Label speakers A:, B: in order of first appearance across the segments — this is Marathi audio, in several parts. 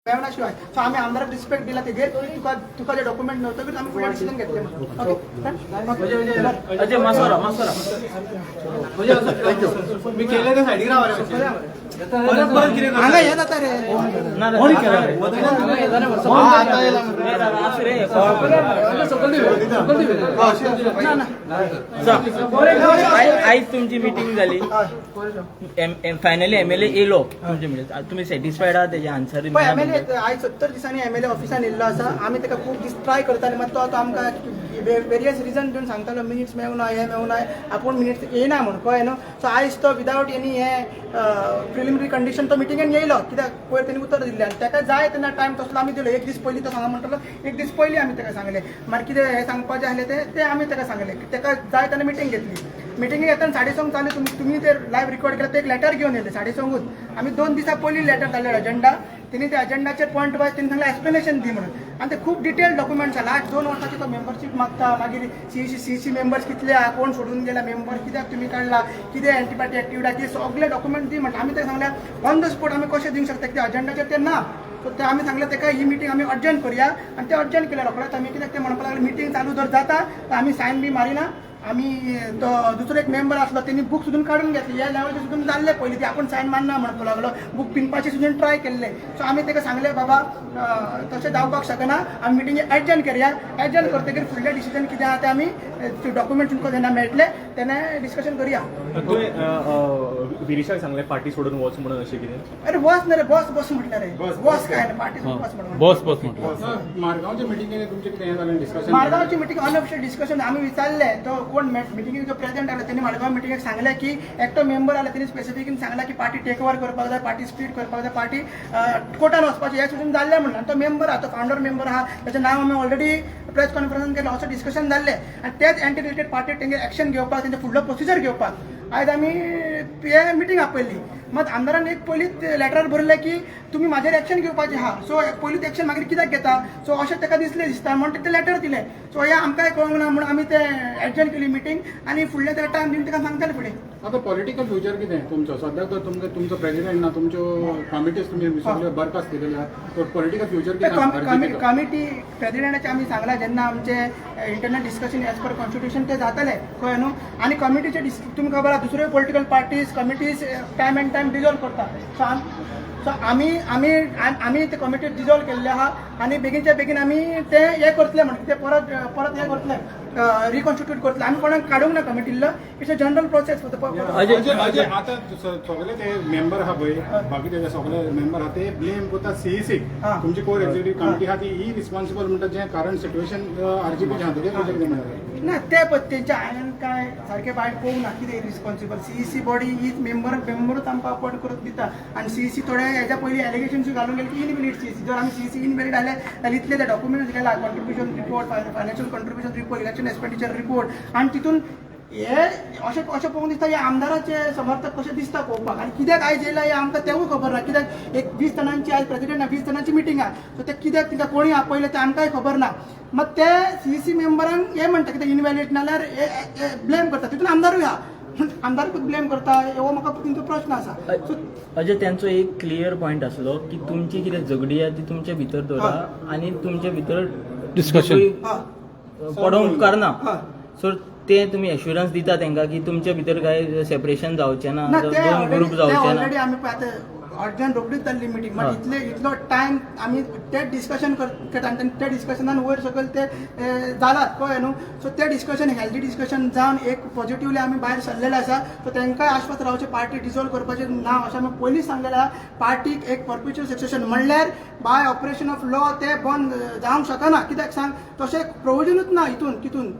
A: शिवाय सो आम्ही आमदाराक रिस्पेक्ट दिला ते घे तुका तुका जे डॉक्युमेंट नव्हतं की आम्ही पुढे डिसिजन घेतले
B: अजय मासोरा
C: मी केले ते साइडीक राव परत किती
A: हांगा हे जाता रे
B: कोणी केलं आज तुमची मीटिंग झाली फायनली एमएलए येलो तुमची मीटिंग तुम्ही सॅटिस्फाईड आहात त्याचे आन्सर
A: एमएलए आज 70 दिसांनी एमएलए ऑफिसान येयल्लो आसा आमी ताका खूब दीस ट्राय करताले मात तो आमकां वेरियस रिजन दिवन सांगतालो मिनिट्स मेळूना हे मेळूना आपूण मिनिट्स येयना म्हणून कळ्ळें न्हू सो आयज तो विदावट एनी हे प्रिलिमिनरी कंडिशन तो मिटिंगेन येयलो कित्याक पयर तेणी उतर दिल्लें आनी ताका जाय तेन्ना टायम तसलो आमी दिलो एक दीस पयलीं तो सांगा म्हणटलो एक दीस पयलीं आमी ताका सांगलें मागीर कितें हें सांगपाचें आसलें तें आमी ताका सांगलें ताका जाय तेन्ना मिटींग घेतली मिटींगेक येतना 6:30 चालू तुम्ही ते लायव्ह रिकॉर्ड केला ते एक लेटर घेवन येयले 6:30 आमी 2 दिसां पयलीं लेटर धाडलें अजेंडा तेणी त्या अजेंडाचेर पॉयंट वायज तेणी सांगलें एक्सप्लेनेशन दी म्हणून आनी ते खूब डिटेल डॉक्युमेंट्स लास्ट 2 वर्सांची तो मेंबरशीप मागता मागीर सीईसी मेंबर्स कितले आहा कोण सोडून गेला मेंबर कित्याक तुमी काडला कितें एंटी पार्टी एक्टिविटी ती सगळे डॉक्युमेंट दी म्हणटा आमी ताका सांगलें ऑन द स्पॉट आमी कशें दिवंक शकता कित्याक अजेंडाचेर ते ना सो ते आमी सांगलें ताका ही मिटींग आमी अर्जंट करुया आनी ते अर्जंट केलें रोखडेंच आमी कित्याक ते म्हणपाक लागले मिटींग चालू जर जाता तर आमी सायन बी मारिना आमी तो दुसरो एक मेंबर आसलो तेणी बूक सुद्दां काडून घेतली ह्या लेवलचे सुद्दां जाल्ले पयलीं ते आपूण सायन मारना म्हणपाक लागलो बूक पिनपाचे सुद्दां ट्राय केल्ले सो आमी ताका सांगलें बाबा तशें जावपाक शकना आमी मिटींग एडजंट करया एडजंट करतकीर फुडलें डिसिजन कितें आहा तें आमी डॉक्युमेंट्स तुमकां जेन्ना मेळटले तेन्ना डिस्कशन करया
C: विरिशाक सांगलें पार्टी सोडून वच म्हणून अशें कितें
A: अरे बस ना रे बस बस म्हटलं रे बस काय ना पार्टी बस म्हणून
B: बस
C: मारगांवच्या मिटिंगेन तुमचें कितें जालें डिस्कशन
A: मारगांवची मिटींग अनऑफिशियल डिस्कशन आमी विचारले तो कोण मिटींगेक जो प्रेसिडेंट आला त्यांनी मारगांव मिटींगेक सांगलें की एकटो मेंबर आला त्यांनी स्पेसिफिकली सांगला की पार्टी टेक ओव्हर करपाक जाय पार्टी स्प्लिट करपाक जाय पार्टी कोर्टान वचपाचें हें सुद्दां जाल्लें म्हणून तो मेंबर आहा तो फाउंडर मेंबर आहा त्याचें नांव आमी ऑलरेडी प्रेस कॉन्फरन्सान केलें असो डिस्कशन जाल्लें आनी तेच एंटी रिलेटेड पार्टी तेंगे एक्शन घेवपाक तेंचे फुडलो प्रोसिजर घेवपाक आयज आमी हे मिटींग आपयल्ली मात आमदारान एक पयलींच लेटर बरयलें की तुमी म्हाजेर एक्शन घेवपाचें आहा सो पयलींच एक्शन मागीर कित्याक घेता सो अशें ताका दिसलें दिसता म्हणून ते लेटर दिलें सो हें आमकांय कळूंक ना म्हणून आमी ते एडजंट केली मिटींग आनी फुडले तेका टायम दिवन ताका सांगताले फुडें
C: आता पॉलिटिकल फ्युचर कितें तुमचो सद्याक तर तुमचो प्रेसिडेंट ना तुमच्यो कमिटीज तुमी सगळे बरखास्त केलेले आहा पॉलिटिकल फ्युचर कितें
A: कमिटी प्रेसिडेंटाचे आमी सांगला जेन्ना आमचे internal discussion as per constitution ते जातले कळ्ळें न्हू आनी कमिटीचे तुमकां खबर आहा दुसऱ्यो political parties committees time end time dissolve करता सो आमी ते कमिटी डिजॉल्व केल्ले आहा आनी बेगीनच्या बेगीन आमी ते हे करतले म्हणून ते परत हे करतले रिकॉन्स्टिट्यूट करतले आमी कोणाक काडूंक ना कमिटीला it's a general process
C: Ajay आता सगळे ते मेंबर आहा पळय बाकी ते सगळे मेंबर आहा ते ब्लेम करता सीईसी तुमची कोर एक्झिक्युटिव्ह कमिटी आहा ती ही रिस्पॉन्सिबल म्हणटा जे करंट सिच्युएशन आरजीपीचे आहा तेजे कशें कितें म्हणटा
A: ना ते तेंच्या हांवें काय सारकें बायट पळोवंक ना कितें रिस्पॉन्सिबल सीईसी बॉडी हीच मेंबरूच आमकां अपॉइंट करून दिता आनी सीईसी थोडे हेच्या पयलीं एलिगेशन्स घालून गेले की इनव्हॅलिड सीईसी जर आमी सीईसी इनव्हॅलिड जाले जाल्यार इतले ते डॉक्युमेंट्स गेला contribution report financial contribution report election expenditure report आनी तितून हे अशें पळोवंक दिसता हे आमदाराचे समर्थक कशें दिसता पळोवपाक आनी कित्याक आयज येयला हे आमकां तेवूय खबर ना कित्याक एक 20 जाणांची आयज प्रेसिडेंट 20 जाणांची मिटींग आहा सो ते कित्याक तिका कोणी आपयले ते आमकांय खबर ना मग ते सीईसी मेंबरांक हे म्हणटा कित्याक इनव्हॅलिड नाल्यार ब्लेम करता तितून आमदारूय आहा आमदारूच ब्लेम करता हो म्हाका तुमचो प्रश्न आसा
B: अजय त्यांचो एक क्लियर पॉयंट आसलो की तुमची कितें झगडी आहा ती तुमच्या भितर दवरा आनी तुमच्या भितर डिस्कशन पडोवंक उपकारना सो ते तुम्ही एश्युरन्स दिता तांकां की तुमच्या भितर काय सेपरेशन जावचें ना दोन ग्रुप जावचे ना
A: आमी आतां अर्जंट रोखडीच जाल्ली मिटींग मात इतलो टायम आमी ते डिस्कशन करता आनी त्या डिस्कशनान वयर सकयल ते जालात कळ्ळें न्हू सो ते डिस्कशन हेल्दी डिस्कशन जावन एक पॉझिटिव्हली आमी भायर सरलेले आसा सो तांकांय आश्वास रावचे पार्टी डिसॉल्व करपाचें ना अशें आमी पयलींच सांगलेलें आहा पार्टीक एक परपेच्युअल सक्सेशन म्हणल्यार बाय ऑपरेशन ऑफ लॉ ते बंद जावंक शकना कित्याक सांग तशें प्रोविजनूच ना हितून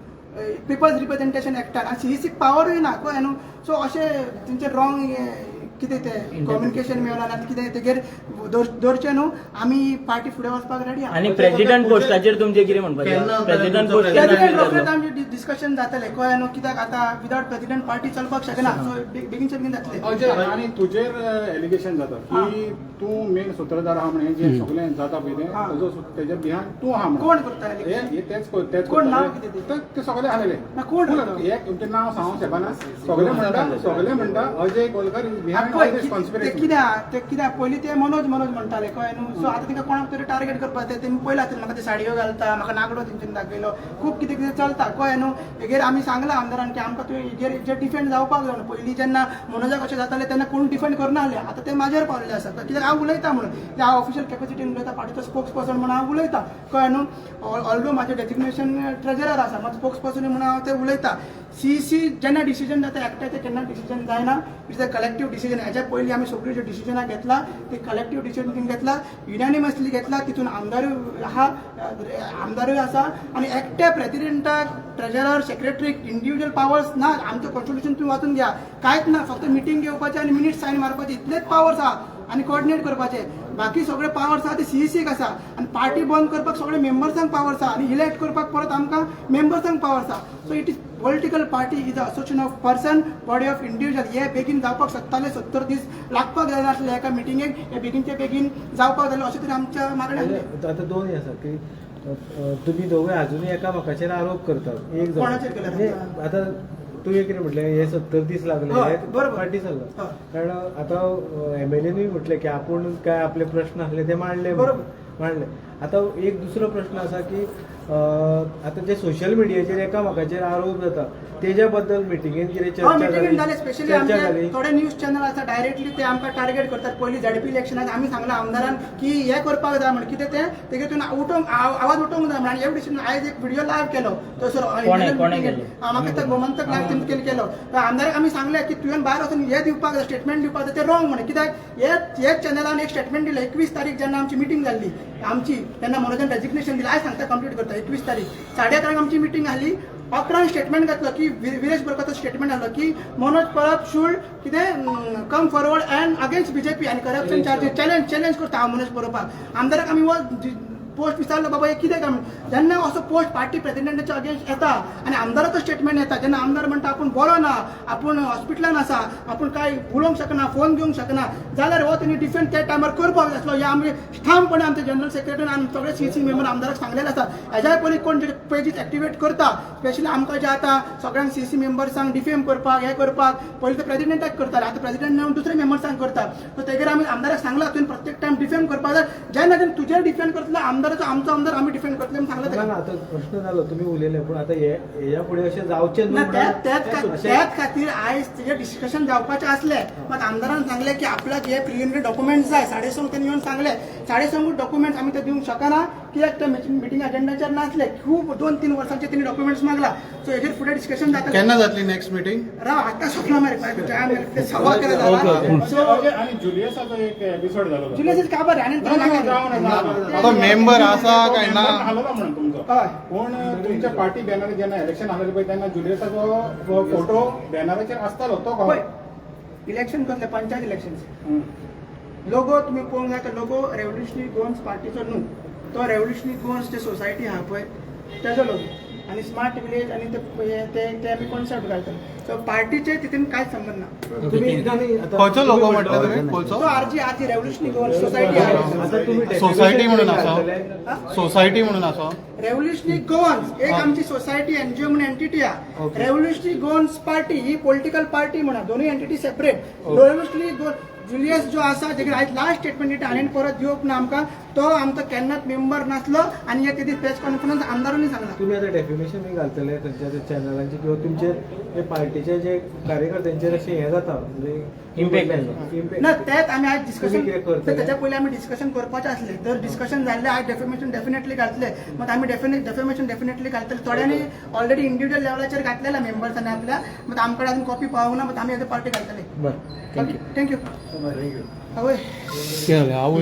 A: पिपल्स रिप्रेझेंटेशन एक्टान आनी सीईसीक पावरूय ना कळ्ळें न्हू सो अशें तेंचे रॉंग कितें ते कम्युनिकेशन मेळना आनी कितें तेगेर दवरचें न्हू आमी पार्टी फुडें वचपाक रेडी आहा
B: आनी प्रेसिडेंट पोस्टाचेर तुमचें कितें म्हणपाचें प्रेसिडेंट पोस्ट
A: आमचें डिस्कशन जातलें कळ्ळें न्हू कित्याक आतां विदावट प्रेसिडेंट पार्टी चलपाक शकना सो बेगीनच्या बेगीन जातलें
C: अजय आनी तुजेर एलिगेशन जाता की तूं मेन सूत्रधार आहा म्हणून जे सगळें जाता पळय तेजे बिहायंड तूं आहा
A: कोण करता
C: तेच
A: कोण नांव कितें
C: ते सगळे आलेले
A: कोण
C: एक तुमचें नांव सांगूंक शकना सगळे म्हणटा अजय गोलकर
A: ते कित्याक पयलीं ते मनोज म्हणटाले कळ्ळें न्हू. सो आतां तिका कोणाक तरी टार्गेट करपाक तेमी पयला म्हाका ते साडयो घालता, म्हाका नागडो तेंच्यानी दाखयलो, खूब कितें कितें चलता कळ्ळें न्हू. हेजेर आमी सांगला आमदारान की आमकां तुवें हेजेर जे डिफेंड जावपाक जाय. पयलीं जेन्ना मनोजाक अशें जातालें तेन्ना कोण डिफेंड करनासले, आतां ते म्हाजेर पावलेले आसा. कित्याक हांव उलयता म्हणून ते हांव ऑफिशियल कॅपेसिटीन उलयता, पार्टीचो स्पोक्स पर्सन म्हणून हांव उलयता कळ्ळें न्हू. ऑल्दो म्हाजें डेजिग्नेशन ट्रेजरर आसा, मात स्पोक्स पर्सन म्हणून हांव ते उलयता. सीईसी जेन्ना डिसिजन जाता एकट्याचें केन्ना डिसिजन जायना, इट्स अ कलेक्टीव डिसिजन. हेच्या पयलीं आमी सगळीं ज्यो डिसिजनां घेतला ती कलेक्टीव डिसिजन घेतला, युनॅनिमसली घेतला. तितून आमदारूय आसा आनी एकट्या प्रेसिडेंटाक, ट्रेजरर, सेक्रेटरीक इंडिविज्युअल पावर्स ना. आमचं कॉन्स्टिट्यूशन तुम्ही वाचून घ्या, कांयच ना. फक्त मिटींग घेवपाचें आनी मिनिट्स सायन मारपाचे इतलेच पावर्स आहा आनी कोऑर्डिनेट करपाचे. बाकी सगळे पावर्स आहा ते सीईसीक आसा. आनी पार्टी बंद करपाक सगळे मेंबर्सांक पावर्स आहा आनी इलेक्ट करपाक परत आमकां मेंबर्सांक पावर्स आहा. So it is political party is a association of person, body of individual. हे बेगीन जावपाक 70 दीस लागपाक जाय नासले एका मिटिंगेक. हे बेगीनचे बेगीन जावपाक जालें अशें तरी आमच्या मागणें आसलें.
D: आतां दोन आसा की तुम्ही दोघे अजूनही एकामेकाचेर आरोप करतात. एक
A: कोणाचेर केले?
D: आता तुवें कितें म्हटलें हे 70 दीस लागले,
A: हय,
D: हे
A: बरोबर.
D: पार्टी चल्ला.
A: हय.
D: कारण आतां एमएलएनूय म्हटलें की आपूण काय आपले प्रश्न आसले ते मांडले.
A: बरोबर.
D: आता एक दुसरो प्रश्न आसा की आता जे सोशल मिडियाचेर एकामेकाचेर आरोप जाता तेज्या बद्दल मिटिंगेन कितें चर्चा
A: जाली. स्पेशली आमचे थोडे न्यूज चॅनल आसा डायरेक्टली ते आमकां टार्गेट करतात. पयलीं झडपी इलेक्शनाक आमी सांगला आमदारान की हे करपाक जाय म्हणून. कितें ते तेतून उठोवंक आवाज उठोवंक जाय म्हणून. एवढी आयज एक व्हिडिओ लायव्ह केलो थंयसर म्हाका ते गोमंतक लायव्ह तेंच्यानी केलो. आमदाराक आमी सांगले की तुवें भायर वचून हे दिवपाक जाय, स्टेटमेंट दिवपाक जाय. ते रॉंग म्हणून. कित्याक हेच चॅनलान एक स्टेटमेंट दिलें 21 तारीख जेन्ना आमची मिटींग जाल्ली आमची, तेन्ना मनोजान रेजिग्नेशन दिलें. आयज सांगता कंप्लीट करता. 21 तारीख 11:30 आमची मिटींग आसली. 11 स्टेटमेंट घातलो की विरेश बोरकाराचो स्टेटमेंट आसलो की मनोज परब शूड कितें come forward and against BJP आनी करप्शन चार्जीस चॅलेंज करता हांव मनोज बरोवपाक. आमदाराक आमी पोस्ट विचारलो बाबा हे कितें काय म्हणून. जेन्ना असो पोस्ट पार्टी प्रेसिडेंटाच्या अगेन्स्ट येता आनी आमदाराचो स्टेटमेंट येता, जेन्ना आमदार म्हणटा आपूण बरो ना, आपूण हॉस्पिटलान आसा, आपूण काय उलोवंक शकना, फोन घेवंक शकना, जाल्यार हो तेणी डिफेंड त्या टायमार करपाक जाय आसलो. हे आमी ठामपणे आमचे जनरल सेक्रेटरी आनी सगळे सीसी मेंबर आमदाराक सांगलेले आसा. हेज्या पयलीं कोण जे पेजीस एक्टिवेट करता, स्पेशली आमकां जे आतां सगळ्यांक सीसी मेंबर्सांक डिफेम करपाक हे करपाक पयलीं ते प्रेसिडेंटाक करताले, आतां प्रेसिडेंट मेळून दुसऱ्या मेंबर्सांक करता. सो तेजेर आमी आमदाराक सांगला तुवें प्रत्येक टायम डिफेम करपाक जाय. जेन्ना तुजेर डिफेंड करतलो आमदाराचो आमचो आमदार आमी डिफेंड करतले म्हणून सांगला.
D: आता प्रश्न जालो तुम्ही उलयले, पूण आतां हेच्या फुडें अशें जावचें
A: ना.
D: न्हू.
A: त्याच खातीर आयज तेजे डिस्कशन जावपाचें आसलें. मात आमदारान सांगलें की आपल्याक हे प्रिलिमिनरी डॉक्युमेंट्स जाय. 5:30 तेणी येवन सांगले 5:30 डॉक्युमेंट्स आमी ते दिवंक शकना, कित्याक ते मिटींग अजेंडाचेर नासले. खूब 2-3 वर्सांचे तेणी डॉक्युमेंट्स मागला. सो हेजेर फुडें डिस्कशन जाता.
E: केन्ना जातली नेक्स्ट मीटिंग?
A: राव आतां स्वप्न मारे सवा केला जाला. सो
C: आणि जुलियसाचो एक एपिसोड जालो.
A: जुलियस काबार आनी
E: तो मेंबर आसा काय ना?
C: हालला म्हणून तुमचो.
A: हय.
C: पूण तुमच्या पार्टी बॅनर जेन्ना इलेक्शन आसलें पळय तेन्ना जुलियसाचो फोटो बॅनराचेर आसतालो तो
A: पळय इलेक्शन कसले पंचायत इलेक्शन लोगो तुम्ही पळोवंक जाय. तो लोगो रेव्होल्युशनरी गोवन्स पार्टीचो न्हू, तो रेव्होल्युशनरी गोवन्स जे सोसायटी आहा पळय तेजो लोगो. आणि स्मार्ट विलेज आणि ते आमी कॉन्सेप्ट घालतात. सो पार्टीचे तितून कांयच संबंध ना.
E: खंयचो लोगो म्हटलं तुमी?
A: तो
E: खंयचो?
A: आरजी रेव्होल्युशनरी गोवन्स सोसायटी आहे.
E: सोसायटी म्हणून आसा? सोसायटी म्हणून आसा?
A: रेव्होल्युशनरी गोवन्स एक आमची सोसायटी एनजीओ म्हणून एंटिटी आहे. रेव्होल्युशनरी गोवन्स पार्टी ही पॉलिटिकल पार्टी म्हणा, दोन्ही एंटिटी सेपरेट. रेव्होल्युशनरी जुलियस जो आसा जेका आयज लास्ट स्टेटमेंट दिता आनी परत दिवप ना आमकां, तो आमचो केन्नाच मेंबर नासलो आनी एक प्रेस कॉन्फरन्स आमदारांनी सांगला.
D: तुम्ही आता डेफिमेशन घालतले खंयच्या चॅनलांचे किंवा तुमचे जे पार्टीचे जे कार्यकर्त्यांचेर अशें हें जाता म्हणजे
B: इम्पॅक्ट
A: ना. तेच आमी आयज डिस्कशन
D: तुम्ही कितें करतले?
A: तेच्या पयलीं आमी डिस्कशन करपाचें आसलें. तर डिस्कशन जाल्लें आयज डेफिमेशन डेफिनेटली घातले. मात आमी डेफिमेशन डेफिनेटली घालतले. थोड्यांनी ऑलरेडी इंडिविज्युअल लेवलाचेर घातलेला मेंबर्सांनी आपल्या, मात आमचे कडेन अजून कॉपी पावूंक ना. मात आमी एज अ पार्टी घालतले.
D: बरं
A: थँक्यू. हय.